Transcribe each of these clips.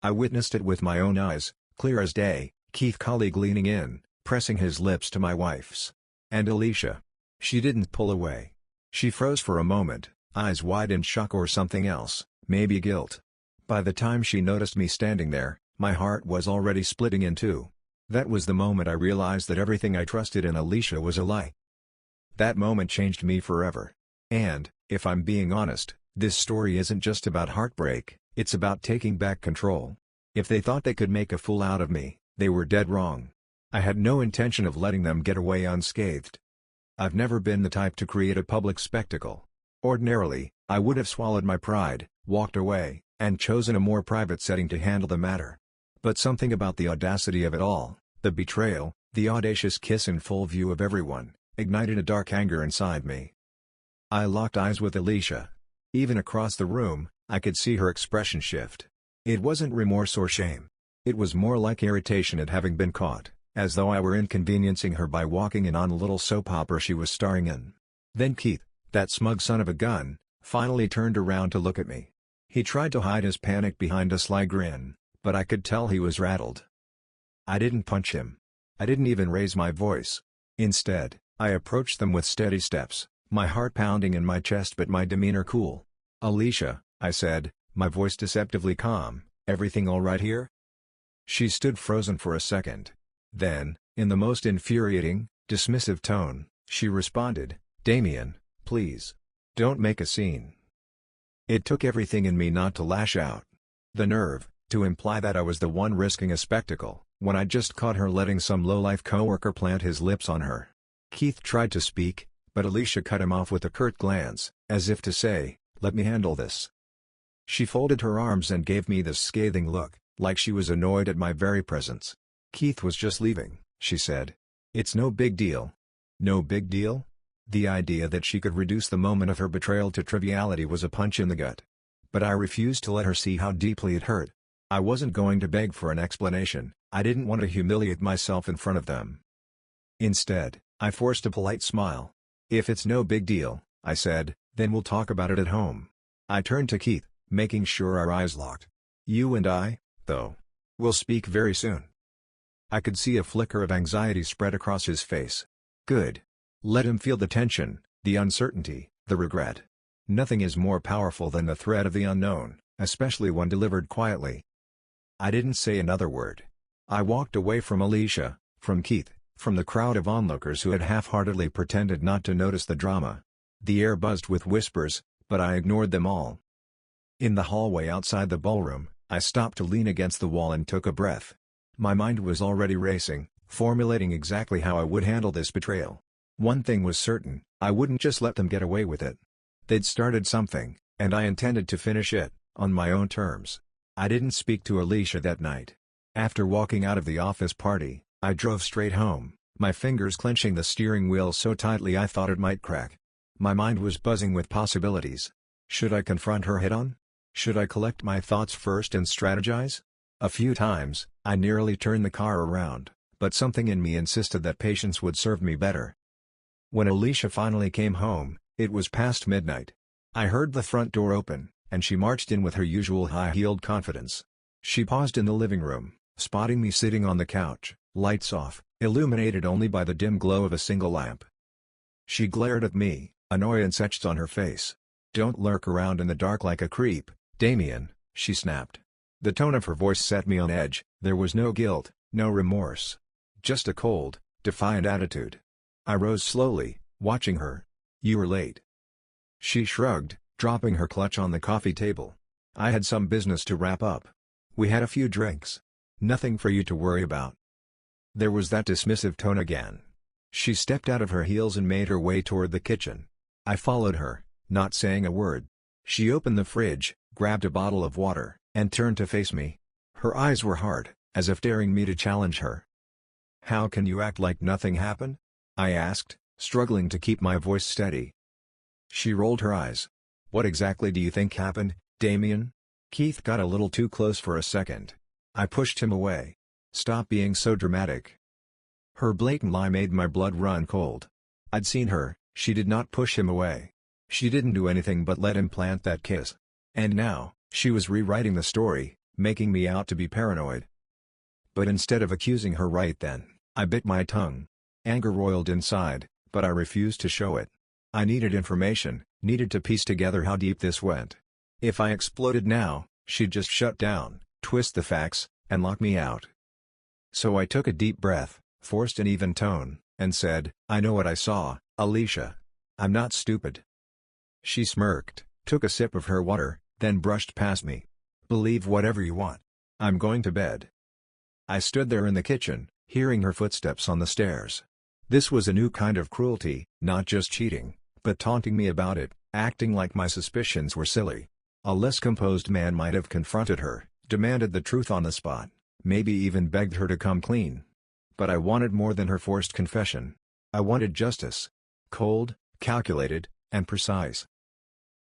I witnessed it with my own eyes, clear as day, Keith colleague leaning in, pressing his lips to my wife's. And Alicia. She didn't pull away. She froze for a moment, eyes wide in shock or something else, maybe guilt. By the time she noticed me standing there, my heart was already splitting in two. That was the moment I realized that everything I trusted in Alicia was a lie. That moment changed me forever. And, if I'm being honest, this story isn't just about heartbreak, it's about taking back control. If they thought they could make a fool out of me, they were dead wrong. I had no intention of letting them get away unscathed. I've never been the type to create a public spectacle. Ordinarily, I would have swallowed my pride, walked away, and chosen a more private setting to handle the matter. But something about the audacity of it all, the betrayal, the audacious kiss in full view of everyone, ignited a dark anger inside me. I locked eyes with Alicia. Even across the room, I could see her expression shift. It wasn't remorse or shame. It was more like irritation at having been caught, as though I were inconveniencing her by walking in on a little soap opera she was starring in. Then Keith, that smug son of a gun, finally turned around to look at me. He tried to hide his panic behind a sly grin, but I could tell he was rattled. I didn't punch him. I didn't even raise my voice. Instead, I approached them with steady steps, my heart pounding in my chest but my demeanor cool. "Alicia," I said, my voice deceptively calm, "everything all right here?" She stood frozen for a second. Then, in the most infuriating, dismissive tone, she responded, "Damien, please. Don't make a scene." It took everything in me not to lash out. The nerve, to imply that I was the one risking a spectacle, when I just caught her letting some low-life coworker plant his lips on her. Keith tried to speak, but Alicia cut him off with a curt glance, as if to say, "Let me handle this." She folded her arms and gave me this scathing look, like she was annoyed at my very presence. "Keith was just leaving," she said. "It's no big deal." No big deal? The idea that she could reduce the moment of her betrayal to triviality was a punch in the gut. But I refused to let her see how deeply it hurt. I wasn't going to beg for an explanation, I didn't want to humiliate myself in front of them. Instead, I forced a polite smile. "If it's no big deal," I said, "then we'll talk about it at home." I turned to Keith, making sure our eyes locked. "You and I, though. We'll speak very soon." I could see a flicker of anxiety spread across his face. Good. Let him feel the tension, the uncertainty, the regret. Nothing is more powerful than the threat of the unknown, especially when delivered quietly. I didn't say another word. I walked away from Alicia, from Keith, from the crowd of onlookers who had half-heartedly pretended not to notice the drama. The air buzzed with whispers, but I ignored them all. In the hallway outside the ballroom, I stopped to lean against the wall and took a breath. My mind was already racing, formulating exactly how I would handle this betrayal. One thing was certain, I wouldn't just let them get away with it. They'd started something, and I intended to finish it, on my own terms. I didn't speak to Alicia that night. After walking out of the office party, I drove straight home, my fingers clenching the steering wheel so tightly I thought it might crack. My mind was buzzing with possibilities. Should I confront her head-on? Should I collect my thoughts first and strategize? A few times, I nearly turned the car around, but something in me insisted that patience would serve me better. When Alicia finally came home, it was past midnight. I heard the front door open, and she marched in with her usual high-heeled confidence. She paused in the living room, spotting me sitting on the couch, lights off, illuminated only by the dim glow of a single lamp. She glared at me, annoyance etched on her face. "Don't lurk around in the dark like a creep, Damien," she snapped. The tone of her voice set me on edge. There was no guilt, no remorse. Just a cold, defiant attitude. I rose slowly, watching her. "You were late." She shrugged, dropping her clutch on the coffee table. "I had some business to wrap up. We had a few drinks. Nothing for you to worry about." There was that dismissive tone again. She stepped out of her heels and made her way toward the kitchen. I followed her, not saying a word. She opened the fridge, grabbed a bottle of water, and turned to face me. Her eyes were hard, as if daring me to challenge her. "How can you act like nothing happened?" I asked, struggling to keep my voice steady. She rolled her eyes. "What exactly do you think happened, Damien?" Keith got a little too close for a second. I pushed him away. "Stop being so dramatic." Her blatant lie made my blood run cold. I'd seen her, she did not push him away. She didn't do anything but let him plant that kiss. And now, she was rewriting the story, making me out to be paranoid. But instead of accusing her right then, I bit my tongue. Anger roiled inside, but I refused to show it. I needed information, needed to piece together how deep this went. If I exploded now, she'd just shut down, twist the facts, and lock me out. So I took a deep breath, forced an even tone, and said, "I know what I saw, Alicia. I'm not stupid." She smirked, took a sip of her water, then brushed past me. "Believe whatever you want. I'm going to bed." I stood there in the kitchen, hearing her footsteps on the stairs. This was a new kind of cruelty, not just cheating, but taunting me about it, acting like my suspicions were silly. A less composed man might have confronted her, demanded the truth on the spot, maybe even begged her to come clean. But I wanted more than her forced confession. I wanted justice. Cold, calculated, and precise.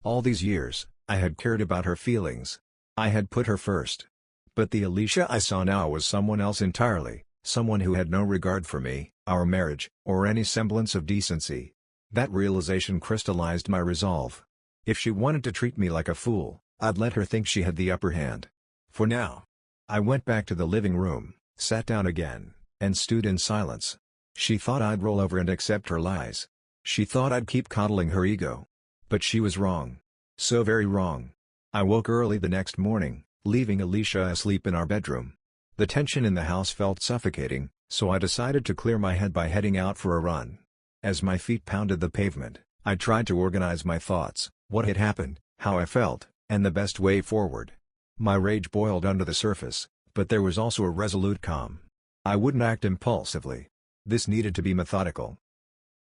All these years, I had cared about her feelings. I had put her first. But the Alicia I saw now was someone else entirely, someone who had no regard for me, our marriage, or any semblance of decency. That realization crystallized my resolve. If she wanted to treat me like a fool, I'd let her think she had the upper hand. For now. I went back to the living room, sat down again, and stewed in silence. She thought I'd roll over and accept her lies. She thought I'd keep coddling her ego. But she was wrong. So very wrong. I woke early the next morning, leaving Alicia asleep in our bedroom. The tension in the house felt suffocating, so I decided to clear my head by heading out for a run. As my feet pounded the pavement, I tried to organize my thoughts, what had happened, how I felt, and the best way forward. My rage boiled under the surface, but there was also a resolute calm. I wouldn't act impulsively. This needed to be methodical.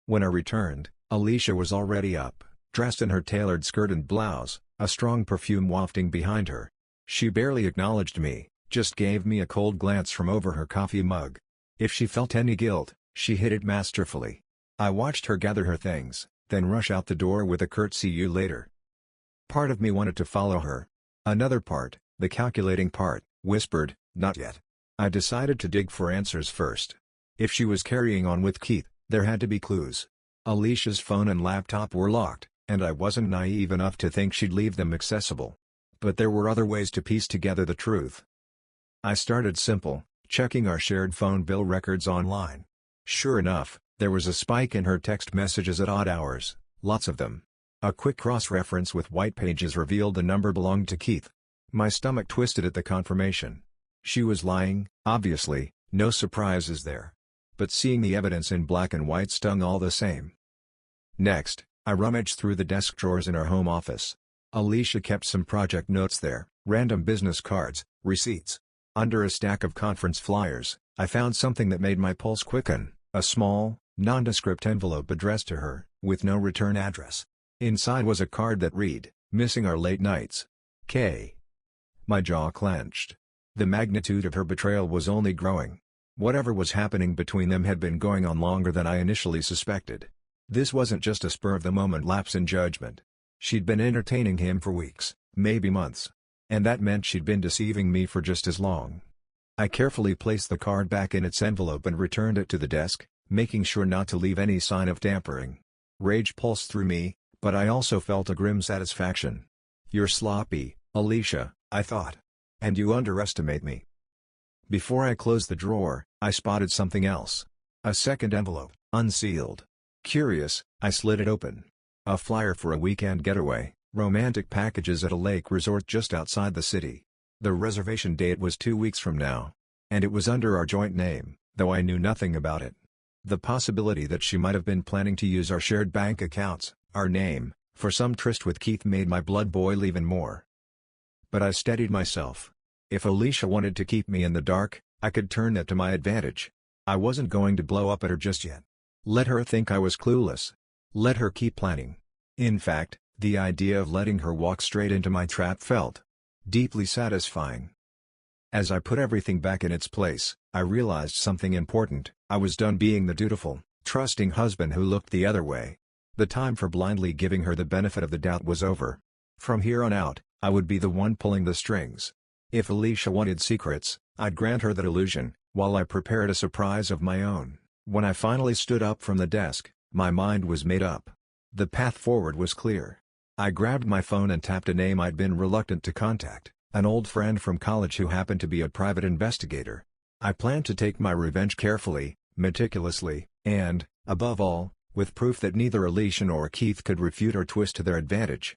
When I returned, Alicia was already up, dressed in her tailored skirt and blouse, a strong perfume wafting behind her. She barely acknowledged me, just gave me a cold glance from over her coffee mug. If she felt any guilt, she hid it masterfully. I watched her gather her things, then rush out the door with a curt "see you later." Part of me wanted to follow her. Another part, the calculating part, whispered, "Not yet." I decided to dig for answers first. If she was carrying on with Keith, there had to be clues. Alicia's phone and laptop were locked, and I wasn't naive enough to think she'd leave them accessible. But there were other ways to piece together the truth. I started simple, checking our shared phone bill records online. Sure enough, there was a spike in her text messages at odd hours, lots of them. A quick cross-reference with white pages revealed the number belonged to Keith. My stomach twisted at the confirmation. She was lying, obviously, no surprises there. But seeing the evidence in black and white stung all the same. Next, I rummaged through the desk drawers in our home office. Alicia kept some project notes there, random business cards, receipts. Under a stack of conference flyers, I found something that made my pulse quicken, a small, nondescript envelope addressed to her, with no return address. Inside was a card that read, "Missing our late nights. K." My jaw clenched. The magnitude of her betrayal was only growing. Whatever was happening between them had been going on longer than I initially suspected. This wasn't just a spur-of-the-moment lapse in judgment. She'd been entertaining him for weeks, maybe months. And that meant she'd been deceiving me for just as long. I carefully placed the card back in its envelope and returned it to the desk, making sure not to leave any sign of tampering. Rage pulsed through me, but I also felt a grim satisfaction. "You're sloppy, Alicia," I thought. "And you underestimate me." Before I closed the drawer, I spotted something else. A second envelope, unsealed. Curious, I slid it open. A flyer for a weekend getaway, romantic packages at a lake resort just outside the city. The reservation date was 2 weeks from now. And it was under our joint name, though I knew nothing about it. The possibility that she might have been planning to use our shared bank accounts, our name, for some tryst with Keith made my blood boil even more. But I steadied myself. If Alicia wanted to keep me in the dark, I could turn that to my advantage. I wasn't going to blow up at her just yet. Let her think I was clueless. Let her keep planning. In fact, the idea of letting her walk straight into my trap felt deeply satisfying. As I put everything back in its place, I realized something important. I was done being the dutiful, trusting husband who looked the other way. The time for blindly giving her the benefit of the doubt was over. From here on out, I would be the one pulling the strings. If Alicia wanted secrets, I'd grant her that illusion, while I prepared a surprise of my own. When I finally stood up from the desk, my mind was made up. The path forward was clear. I grabbed my phone and tapped a name I'd been reluctant to contact, an old friend from college who happened to be a private investigator. I planned to take my revenge carefully, meticulously, and, above all, with proof that neither Alicia nor Keith could refute or twist to their advantage.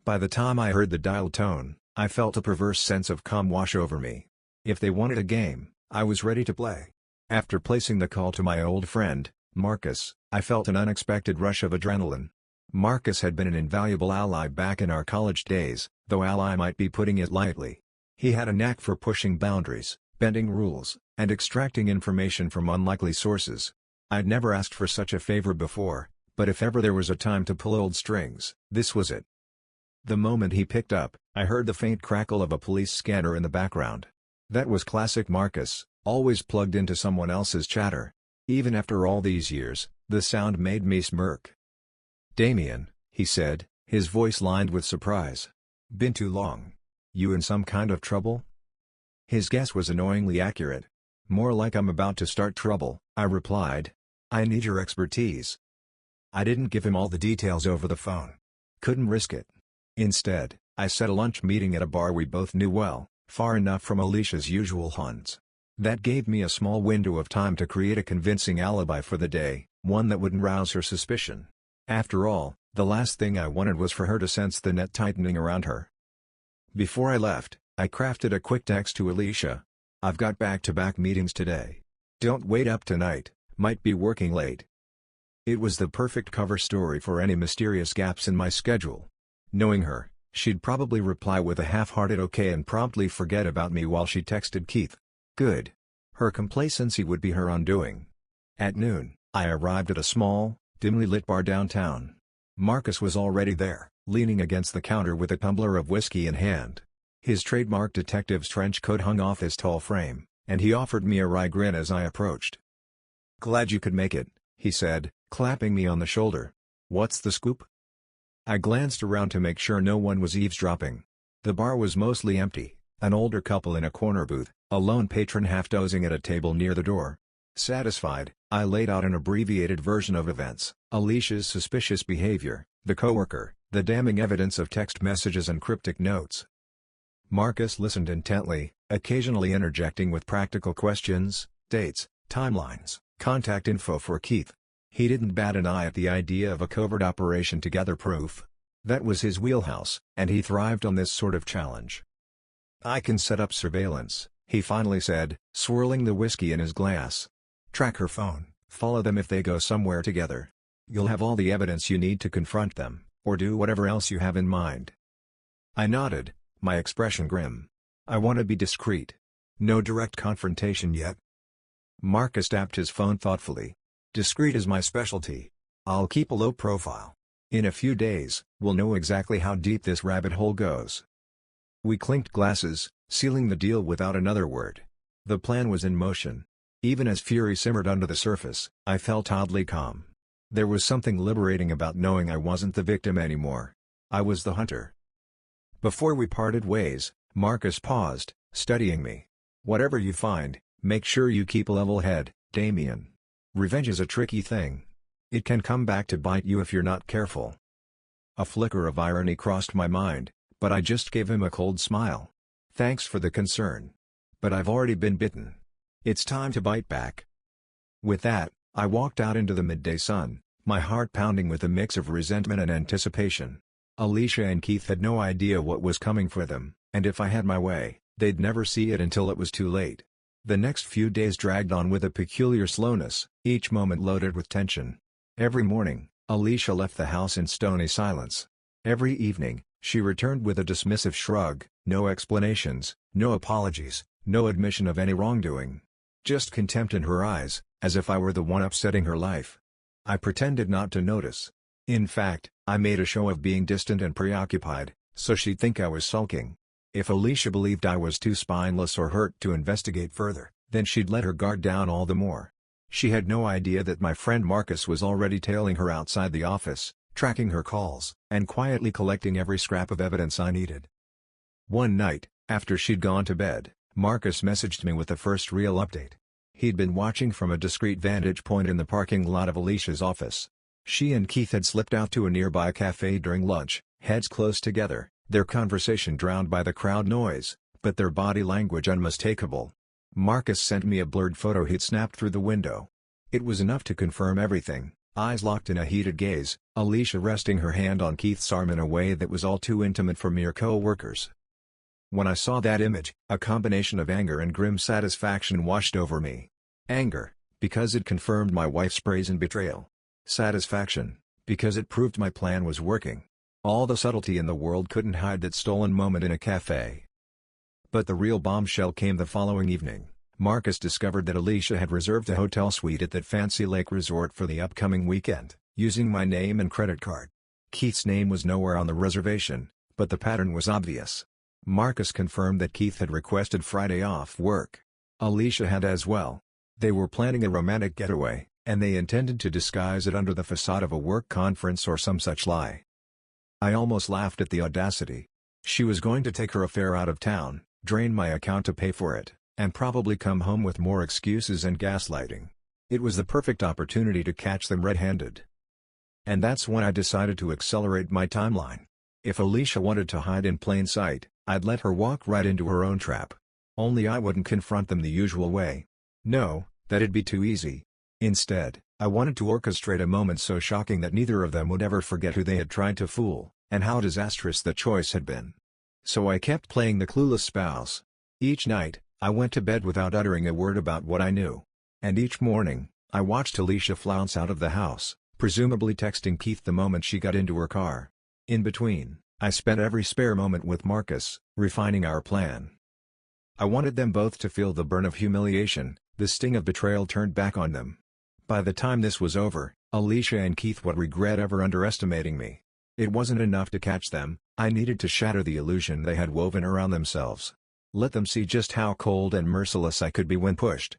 By the time I heard the dial tone, I felt a perverse sense of calm wash over me. If they wanted a game, I was ready to play. After placing the call to my old friend, Marcus, I felt an unexpected rush of adrenaline. Marcus had been an invaluable ally back in our college days, though ally might be putting it lightly. He had a knack for pushing boundaries, bending rules, and extracting information from unlikely sources. I'd never asked for such a favor before, but if ever there was a time to pull old strings, this was it. The moment he picked up, I heard the faint crackle of a police scanner in the background. That was classic Marcus, always plugged into someone else's chatter. Even after all these years, the sound made me smirk. "Damien," he said, his voice lined with surprise. "Been too long. You in some kind of trouble?" His guess was annoyingly accurate. "More like I'm about to start trouble," I replied. "I need your expertise." I didn't give him all the details over the phone. Couldn't risk it. Instead, I set a lunch meeting at a bar we both knew well, far enough from Alicia's usual haunts. That gave me a small window of time to create a convincing alibi for the day, one that wouldn't rouse her suspicion. After all, the last thing I wanted was for her to sense the net tightening around her. Before I left, I crafted a quick text to Alicia. "I've got back-to-back meetings today. Don't wait up tonight, might be working late." It was the perfect cover story for any mysterious gaps in my schedule. Knowing her, she'd probably reply with a half-hearted okay and promptly forget about me while she texted Keith. Good. Her complacency would be her undoing. At noon, I arrived at a small, dimly lit bar downtown. Marcus was already there, leaning against the counter with a tumbler of whiskey in hand. His trademark detective's trench coat hung off his tall frame, and he offered me a wry grin as I approached. "Glad you could make it," he said, clapping me on the shoulder. "What's the scoop?" I glanced around to make sure no one was eavesdropping. The bar was mostly empty, an older couple in a corner booth, a lone patron half dozing at a table near the door. Satisfied, I laid out an abbreviated version of events: Alicia's suspicious behavior, the coworker, the damning evidence of text messages and cryptic notes. Marcus listened intently, occasionally interjecting with practical questions, dates, timelines, contact info for Keith. He didn't bat an eye at the idea of a covert operation to gather proof. That was his wheelhouse, and he thrived on this sort of challenge. "I can set up surveillance," he finally said, swirling the whiskey in his glass. "Track her phone, follow them if they go somewhere together. You'll have all the evidence you need to confront them, or do whatever else you have in mind." I nodded, my expression grim. "I want to be discreet. No direct confrontation yet." Marcus tapped his phone thoughtfully. "Discreet is my specialty. I'll keep a low profile. In a few days, we'll know exactly how deep this rabbit hole goes." We clinked glasses, sealing the deal without another word. The plan was in motion. Even as fury simmered under the surface, I felt oddly calm. There was something liberating about knowing I wasn't the victim anymore. I was the hunter. Before we parted ways, Marcus paused, studying me. "Whatever you find, make sure you keep a level head, Damien. Revenge is a tricky thing. It can come back to bite you if you're not careful." A flicker of irony crossed my mind, but I just gave him a cold smile. "Thanks for the concern. But I've already been bitten. It's time to bite back." With that, I walked out into the midday sun, my heart pounding with a mix of resentment and anticipation. Alicia and Keith had no idea what was coming for them, and if I had my way, they'd never see it until it was too late. The next few days dragged on with a peculiar slowness, each moment loaded with tension. Every morning, Alicia left the house in stony silence. Every evening, she returned with a dismissive shrug, no explanations, no apologies, no admission of any wrongdoing. Just contempt in her eyes, as if I were the one upsetting her life. I pretended not to notice. In fact, I made a show of being distant and preoccupied, so she'd think I was sulking. If Alicia believed I was too spineless or hurt to investigate further, then she'd let her guard down all the more. She had no idea that my friend Marcus was already tailing her outside the office, tracking her calls, and quietly collecting every scrap of evidence I needed. One night, after she'd gone to bed, Marcus messaged me with the first real update. He'd been watching from a discreet vantage point in the parking lot of Alicia's office. She and Keith had slipped out to a nearby cafe during lunch, heads close together, Their conversation drowned by the crowd noise, but their body language unmistakable. Marcus sent me a blurred photo he'd snapped through the window. It was enough to confirm everything, eyes locked in a heated gaze, Alicia resting her hand on Keith's arm in a way that was all too intimate for mere co-workers. When I saw that image, a combination of anger and grim satisfaction washed over me. Anger, because it confirmed my wife's brazen betrayal. Satisfaction, because it proved my plan was working. All the subtlety in the world couldn't hide that stolen moment in a cafe. But the real bombshell came the following evening. Marcus discovered that Alicia had reserved a hotel suite at that fancy lake resort for the upcoming weekend, using my name and credit card. Keith's name was nowhere on the reservation, but the pattern was obvious. Marcus confirmed that Keith had requested Friday off work. Alicia had as well. They were planning a romantic getaway, and they intended to disguise it under the facade of a work conference or some such lie. I almost laughed at the audacity. She was going to take her affair out of town, drain my account to pay for it, and probably come home with more excuses and gaslighting. It was the perfect opportunity to catch them red-handed. And that's when I decided to accelerate my timeline. If Alicia wanted to hide in plain sight, I'd let her walk right into her own trap. Only I wouldn't confront them the usual way. No, that'd be too easy. Instead, I wanted to orchestrate a moment so shocking that neither of them would ever forget who they had tried to fool, and how disastrous the choice had been. So I kept playing the clueless spouse. Each night, I went to bed without uttering a word about what I knew. And each morning, I watched Alicia flounce out of the house, presumably texting Keith the moment she got into her car. In between, I spent every spare moment with Marcus, refining our plan. I wanted them both to feel the burn of humiliation, the sting of betrayal turned back on them. By the time this was over, Alicia and Keith would regret ever underestimating me. It wasn't enough to catch them, I needed to shatter the illusion they had woven around themselves. Let them see just how cold and merciless I could be when pushed.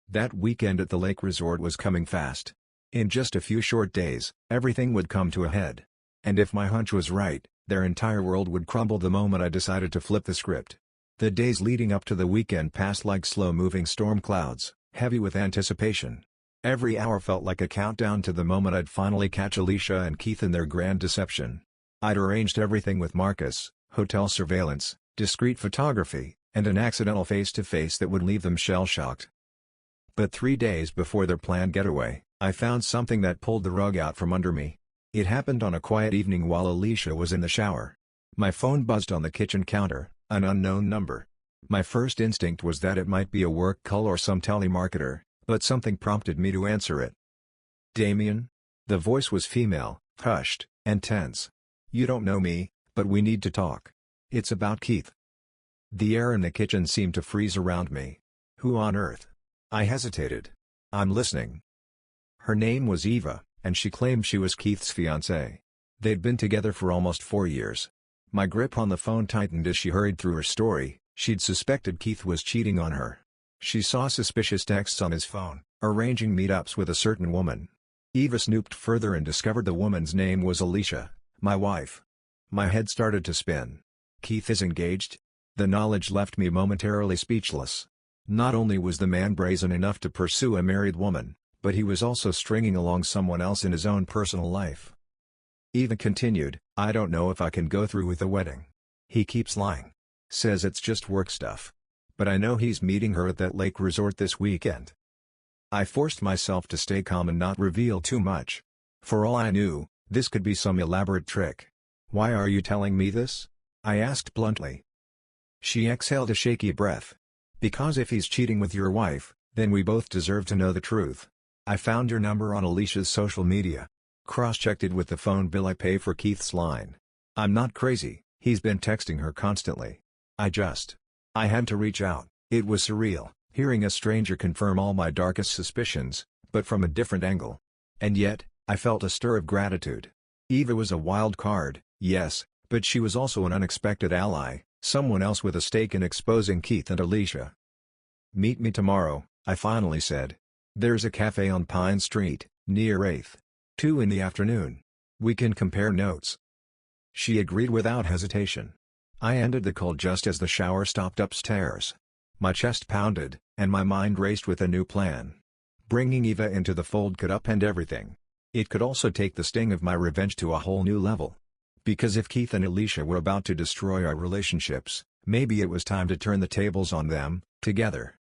That weekend at the lake resort was coming fast. In just a few short days, everything would come to a head. And if my hunch was right, their entire world would crumble the moment I decided to flip the script. The days leading up to the weekend passed like slow-moving storm clouds, heavy with anticipation. Every hour felt like a countdown to the moment I'd finally catch Alicia and Keith in their grand deception. I'd arranged everything with Marcus, hotel surveillance, discreet photography, and an accidental face-to-face that would leave them shell-shocked. But 3 days before their planned getaway, I found something that pulled the rug out from under me. It happened on a quiet evening while Alicia was in the shower. My phone buzzed on the kitchen counter, an unknown number. My first instinct was that it might be a work call or some telemarketer, but something prompted me to answer it. "Damien?" The voice was female, hushed, and tense. "You don't know me, but we need to talk. It's about Keith." The air in the kitchen seemed to freeze around me. "Who on earth?" I hesitated. "I'm listening." Her name was Eva, and she claimed she was Keith's fiancée. They'd been together for almost 4 years. My grip on the phone tightened as she hurried through her story. She'd suspected Keith was cheating on her. She saw suspicious texts on his phone, arranging meetups with a certain woman. Eva snooped further and discovered the woman's name was Alicia, my wife. My head started to spin. Keith is engaged? The knowledge left me momentarily speechless. Not only was the man brazen enough to pursue a married woman, but he was also stringing along someone else in his own personal life. Eva continued, "I don't know if I can go through with the wedding. He keeps lying. Says it's just work stuff. But I know he's meeting her at that lake resort this weekend." I forced myself to stay calm and not reveal too much. For all I knew, this could be some elaborate trick. "Why are you telling me this?" I asked bluntly. She exhaled a shaky breath. "Because if he's cheating with your wife, then we both deserve to know the truth. I found your number on Alicia's social media. Cross-checked it with the phone bill I pay for Keith's line. I'm not crazy, he's been texting her constantly. I had to reach out. It was surreal, hearing a stranger confirm all my darkest suspicions, but from a different angle. And yet, I felt a stir of gratitude. Eva was a wild card, yes, but she was also an unexpected ally, someone else with a stake in exposing Keith and Alicia. "Meet me tomorrow," I finally said. "There's a cafe on Pine Street, near 8th. 2 in the afternoon. We can compare notes." She agreed without hesitation. I ended the call just as the shower stopped upstairs. My chest pounded, and my mind raced with a new plan. Bringing Eva into the fold could upend everything. It could also take the sting of my revenge to a whole new level. Because if Keith and Alicia were about to destroy our relationships, maybe it was time to turn the tables on them, together.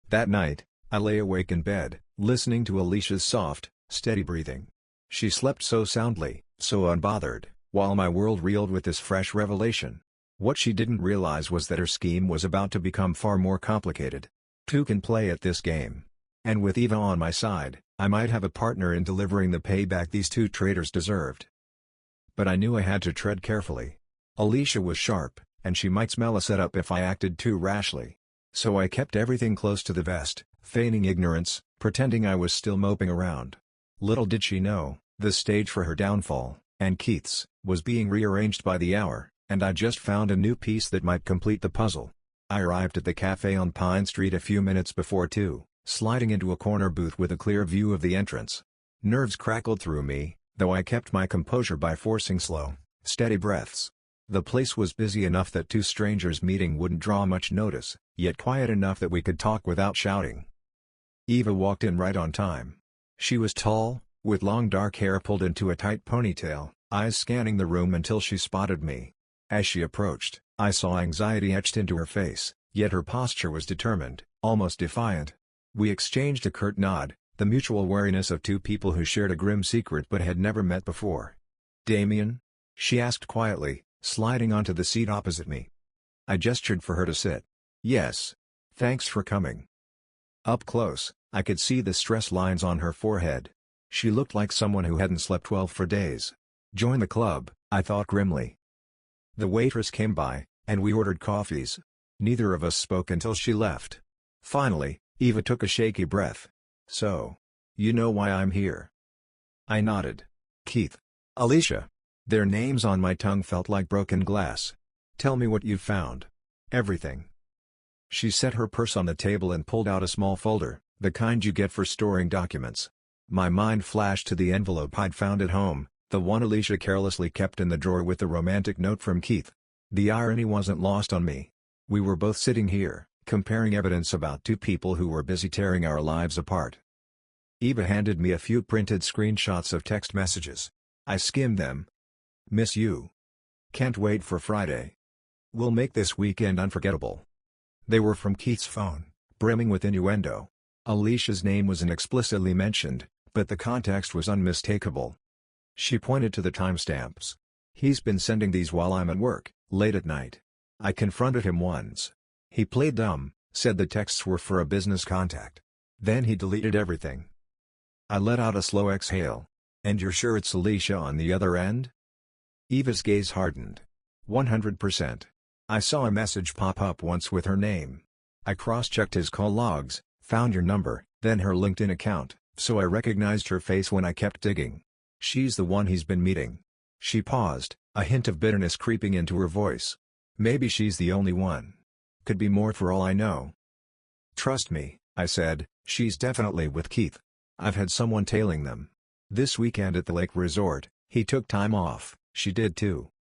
That night, I lay awake in bed, listening to Alicia's soft, steady breathing. She slept so soundly, so unbothered, while my world reeled with this fresh revelation. What she didn't realize was that her scheme was about to become far more complicated. Two can play at this game. And with Eva on my side, I might have a partner in delivering the payback these two traitors deserved. But I knew I had to tread carefully. Alicia was sharp, and she might smell a setup if I acted too rashly. So I kept everything close to the vest, feigning ignorance, pretending I was still moping around. Little did she know, the stage for her downfall, and Keith's, was being rearranged by the hour, and I just found a new piece that might complete the puzzle. I arrived at the cafe on Pine Street a few minutes before 2, sliding into a corner booth with a clear view of the entrance. Nerves crackled through me, though I kept my composure by forcing slow, steady breaths. The place was busy enough that two strangers meeting wouldn't draw much notice, yet quiet enough that we could talk without shouting. Eva walked in right on time. She was tall, with long dark hair pulled into a tight ponytail, eyes scanning the room until she spotted me. As she approached, I saw anxiety etched into her face, yet her posture was determined, almost defiant. We exchanged a curt nod, the mutual wariness of two people who shared a grim secret but had never met before. "Damien?" she asked quietly, sliding onto the seat opposite me. I gestured for her to sit. "Yes. Thanks for coming." Up close, I could see the stress lines on her forehead. She looked like someone who hadn't slept well for days. Join the club, I thought grimly. The waitress came by, and we ordered coffees. Neither of us spoke until she left. Finally, Eva took a shaky breath. "So, you know why I'm here?" I nodded. "Keith. Alicia." Their names on my tongue felt like broken glass. "Tell me what you've found." "Everything." She set her purse on the table and pulled out a small folder, the kind you get for storing documents. My mind flashed to the envelope I'd found at home, the one Alicia carelessly kept in the drawer with the romantic note from Keith. The irony wasn't lost on me. We were both sitting here, comparing evidence about two people who were busy tearing our lives apart. Eva handed me a few printed screenshots of text messages. I skimmed them. "Miss you. Can't wait for Friday. We'll make this weekend unforgettable." They were from Keith's phone, brimming with innuendo. Alicia's name wasn't explicitly mentioned, but the context was unmistakable. She pointed to the timestamps. "He's been sending these while I'm at work, late at night. I confronted him once. He played dumb, said the texts were for a business contact. Then he deleted everything." I let out a slow exhale. "And you're sure it's Alicia on the other end?" Eva's gaze hardened. 100%. I saw a message pop up once with her name. I cross-checked his call logs, found your number, then her LinkedIn account, so I recognized her face when I kept digging. "She's the one he's been meeting." She paused, a hint of bitterness creeping into her voice. "Maybe she's the only one. Could be more for all I know." "Trust me," I said, "she's definitely with Keith. I've had someone tailing them. This weekend at the lake resort, he took time off, she did too."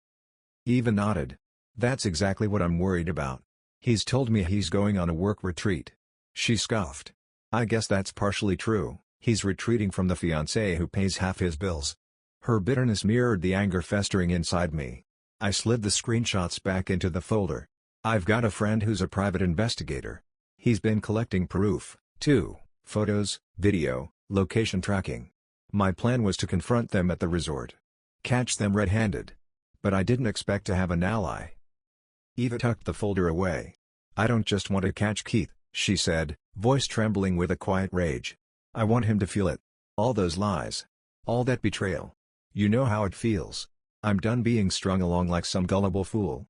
Eva nodded. "That's exactly what I'm worried about. He's told me he's going on a work retreat." She scoffed. "I guess that's partially true, he's retreating from the fiancé who pays half his bills." Her bitterness mirrored the anger festering inside me. I slid the screenshots back into the folder. "I've got a friend who's a private investigator. He's been collecting proof, too, photos, video, location tracking. My plan was to confront them at the resort. Catch them red-handed. But I didn't expect to have an ally." Eva tucked the folder away. "I don't just want to catch Keith," she said, voice trembling with a quiet rage. "I want him to feel it. All those lies. All that betrayal. You know how it feels. I'm done being strung along like some gullible fool."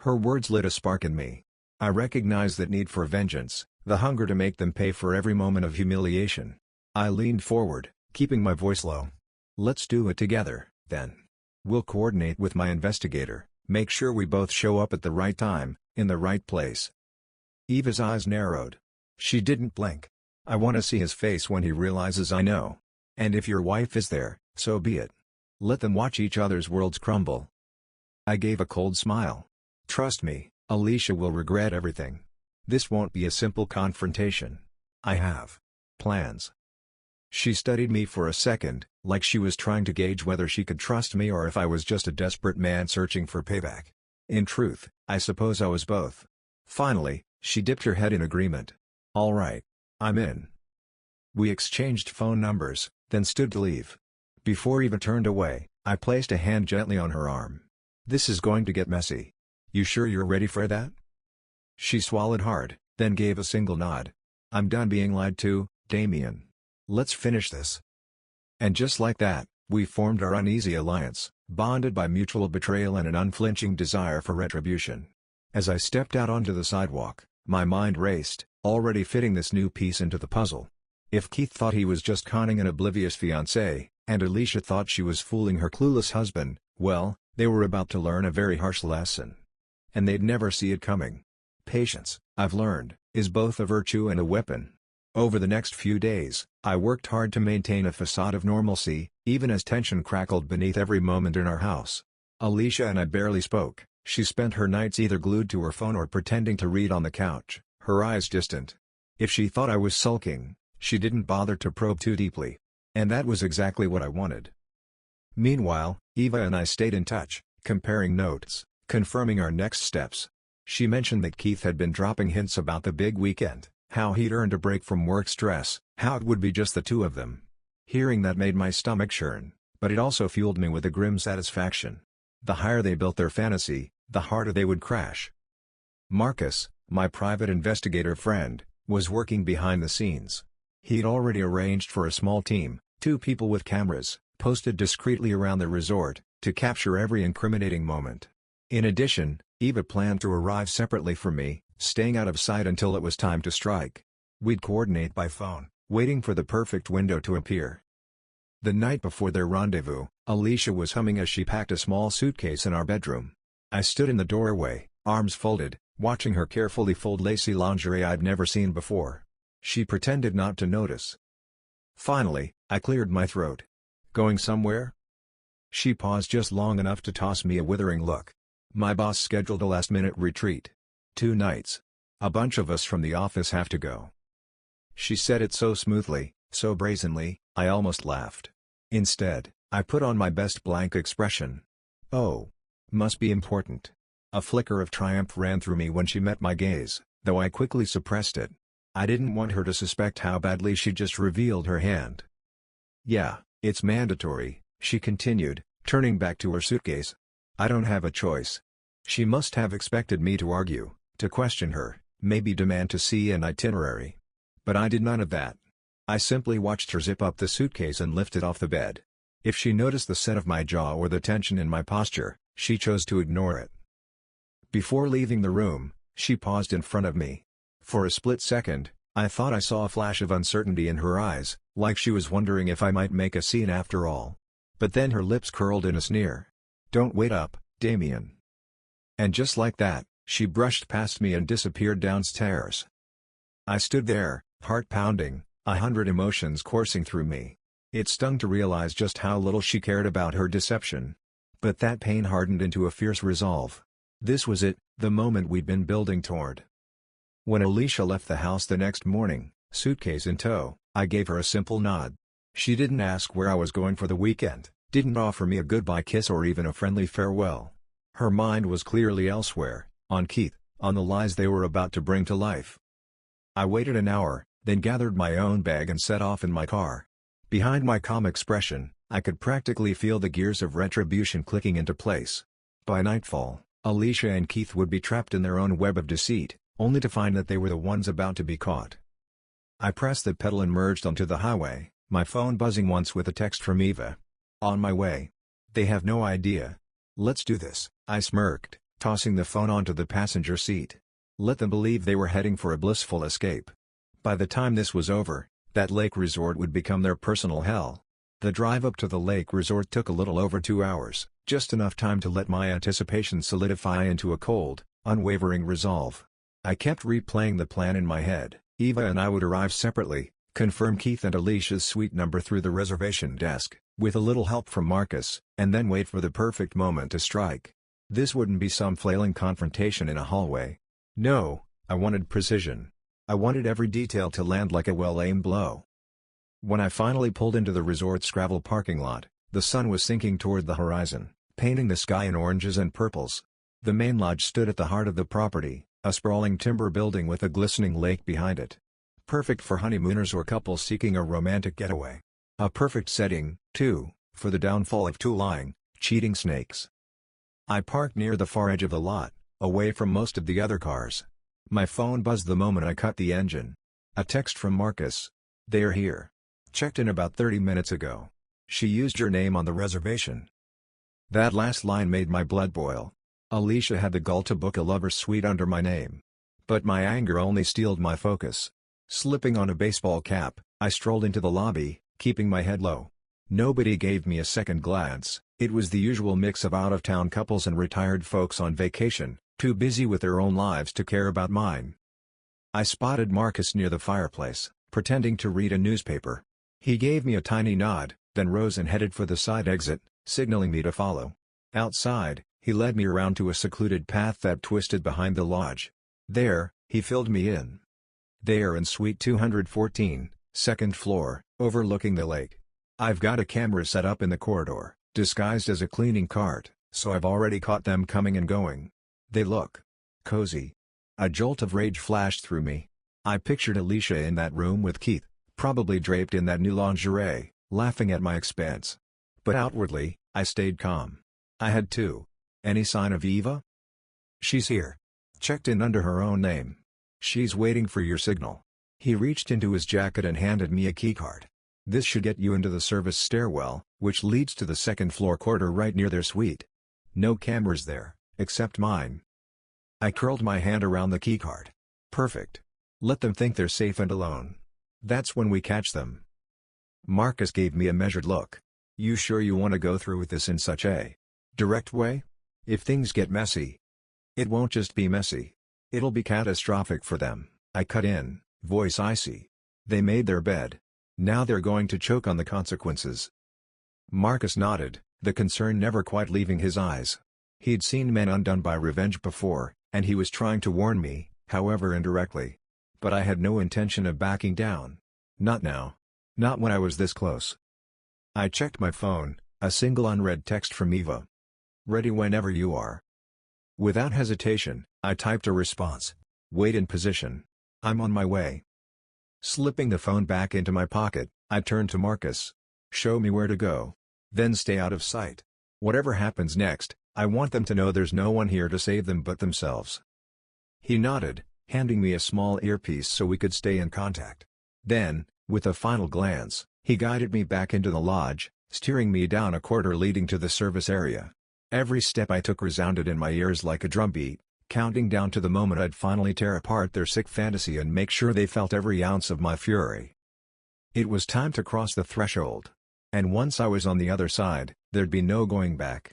Her words lit a spark in me. I recognized that need for vengeance, the hunger to make them pay for every moment of humiliation. I leaned forward, keeping my voice low. "Let's do it together, then. We'll coordinate with my investigator, make sure we both show up at the right time, in the right place." Eva's eyes narrowed. She didn't blink. "I want to see his face when he realizes I know. And if your wife is there, so be it. Let them watch each other's worlds crumble." I gave a cold smile. "Trust me, Alicia will regret everything. This won't be a simple confrontation. I have plans." She studied me for a second, like she was trying to gauge whether she could trust me or if I was just a desperate man searching for payback. In truth, I suppose I was both. Finally, she dipped her head in agreement. "All right. I'm in." We exchanged phone numbers, then stood to leave. Before Eva turned away, I placed a hand gently on her arm. "This is going to get messy. You sure you're ready for that?" She swallowed hard, then gave a single nod. "I'm done being lied to, Damien. Let's finish this." And just like that, we formed our uneasy alliance, bonded by mutual betrayal and an unflinching desire for retribution. As I stepped out onto the sidewalk, my mind raced, already fitting this new piece into the puzzle. If Keith thought he was just conning an oblivious fiancée, and Alicia thought she was fooling her clueless husband, well, they were about to learn a very harsh lesson. And they'd never see it coming. Patience, I've learned, is both a virtue and a weapon. Over the next few days, I worked hard to maintain a facade of normalcy, even as tension crackled beneath every moment in our house. Alicia and I barely spoke. She spent her nights either glued to her phone or pretending to read on the couch, her eyes distant. If she thought I was sulking, she didn't bother to probe too deeply. And that was exactly what I wanted. Meanwhile, Eva and I stayed in touch, comparing notes, confirming our next steps. She mentioned that Keith had been dropping hints about the big weekend, how he'd earned a break from work stress, how it would be just the two of them. Hearing that made my stomach churn, but it also fueled me with a grim satisfaction. The higher they built their fantasy, the harder they would crash. Marcus, my private investigator friend, was working behind the scenes. He'd already arranged for a small team, 2 people with cameras, posted discreetly around the resort, to capture every incriminating moment. In addition, Eva planned to arrive separately from me, staying out of sight until it was time to strike. We'd coordinate by phone, waiting for the perfect window to appear. The night before their rendezvous, Alicia was humming as she packed a small suitcase in our bedroom. I stood in the doorway, arms folded, watching her carefully fold lacy lingerie I'd never seen before. She pretended not to notice. Finally, I cleared my throat. "Going somewhere?" She paused just long enough to toss me a withering look. "My boss scheduled a last-minute retreat. 2 nights. A bunch of us from the office have to go." She said it so smoothly, so brazenly, I almost laughed. Instead, I put on my best blank expression. "Oh. Must be important." A flicker of triumph ran through me when she met my gaze, though I quickly suppressed it. I didn't want her to suspect how badly she just revealed her hand. "Yeah, it's mandatory," she continued, turning back to her suitcase. "I don't have a choice." She must have expected me to argue, to question her, maybe demand to see an itinerary. But I did none of that. I simply watched her zip up the suitcase and lift it off the bed. If she noticed the set of my jaw or the tension in my posture, she chose to ignore it. Before leaving the room, she paused in front of me. For a split second, I thought I saw a flash of uncertainty in her eyes, like she was wondering if I might make a scene after all. But then her lips curled in a sneer. "Don't wait up, Damien." And just like that, she brushed past me and disappeared downstairs. I stood there, heart pounding, 100 emotions coursing through me. It stung to realize just how little she cared about her deception. But that pain hardened into a fierce resolve. This was it, the moment we'd been building toward. When Alicia left the house the next morning, suitcase in tow, I gave her a simple nod. She didn't ask where I was going for the weekend, didn't offer me a goodbye kiss or even a friendly farewell. Her mind was clearly elsewhere, on Keith, on the lies they were about to bring to life. I waited an hour, then gathered my own bag and set off in my car. Behind my calm expression, I could practically feel the gears of retribution clicking into place. By nightfall, Alicia and Keith would be trapped in their own web of deceit, only to find that they were the ones about to be caught. I pressed the pedal and merged onto the highway, my phone buzzing once with a text from Eva. "On my way. They have no idea. Let's do this," I smirked, tossing the phone onto the passenger seat. Let them believe they were heading for a blissful escape. By the time this was over, that lake resort would become their personal hell. The drive up to the lake resort took a little over 2 hours, just enough time to let my anticipation solidify into a cold, unwavering resolve. I kept replaying the plan in my head. Eva and I would arrive separately, confirm Keith and Alicia's suite number through the reservation desk, with a little help from Marcus, and then wait for the perfect moment to strike. This wouldn't be some flailing confrontation in a hallway. No, I wanted precision. I wanted every detail to land like a well-aimed blow. When I finally pulled into the resort's gravel parking lot, the sun was sinking toward the horizon, painting the sky in oranges and purples. The main lodge stood at the heart of the property, a sprawling timber building with a glistening lake behind it. Perfect for honeymooners or couples seeking a romantic getaway. A perfect setting, too, for the downfall of two lying, cheating snakes. I parked near the far edge of the lot, away from most of the other cars. My phone buzzed the moment I cut the engine. A text from Marcus. "They're here. Checked in about 30 minutes ago. She used your name on the reservation." That last line made my blood boil. Alicia had the gall to book a lover's suite under my name. But my anger only steeled my focus. Slipping on a baseball cap, I strolled into the lobby, keeping my head low. Nobody gave me a second glance. It was the usual mix of out-of-town couples and retired folks on vacation, too busy with their own lives to care about mine. I spotted Marcus near the fireplace, pretending to read a newspaper. He gave me a tiny nod, then rose and headed for the side exit, signaling me to follow. Outside, he led me around to a secluded path that twisted behind the lodge. There, he filled me in. There in Suite 214, second floor, overlooking the lake. I've got a camera set up in the corridor, disguised as a cleaning cart, so I've already caught them coming and going. They look cozy. A jolt of rage flashed through me. I pictured Alicia in that room with Keith, probably draped in that new lingerie, laughing at my expense. But outwardly, I stayed calm. I had to. "Any sign of Eva?" "She's here. Checked in under her own name. She's waiting for your signal." He reached into his jacket and handed me a keycard. "This should get you into the service stairwell, which leads to the second floor corridor right near their suite. No cameras there, except mine." I curled my hand around the keycard. "Perfect. Let them think they're safe and alone. That's when we catch them." Marcus gave me a measured look. "You sure you want to go through with this in such a direct way? If things get messy." "It won't just be messy. It'll be catastrophic for them," I cut in, voice icy. "They made their bed. Now they're going to choke on the consequences." Marcus nodded, the concern never quite leaving his eyes. He'd seen men undone by revenge before, and he was trying to warn me, however indirectly. But I had no intention of backing down. Not now. Not when I was this close. I checked my phone, a single unread text from Eva. "Ready whenever you are." Without hesitation, I typed a response. "Wait in position. I'm on my way." Slipping the phone back into my pocket, I turned to Marcus. "Show me where to go. Then stay out of sight. Whatever happens next, I want them to know there's no one here to save them but themselves." He nodded, handing me a small earpiece so we could stay in contact. Then, with a final glance, he guided me back into the lodge, steering me down a corridor leading to the service area. Every step I took resounded in my ears like a drumbeat, counting down to the moment I'd finally tear apart their sick fantasy and make sure they felt every ounce of my fury. It was time to cross the threshold. And once I was on the other side, there'd be no going back.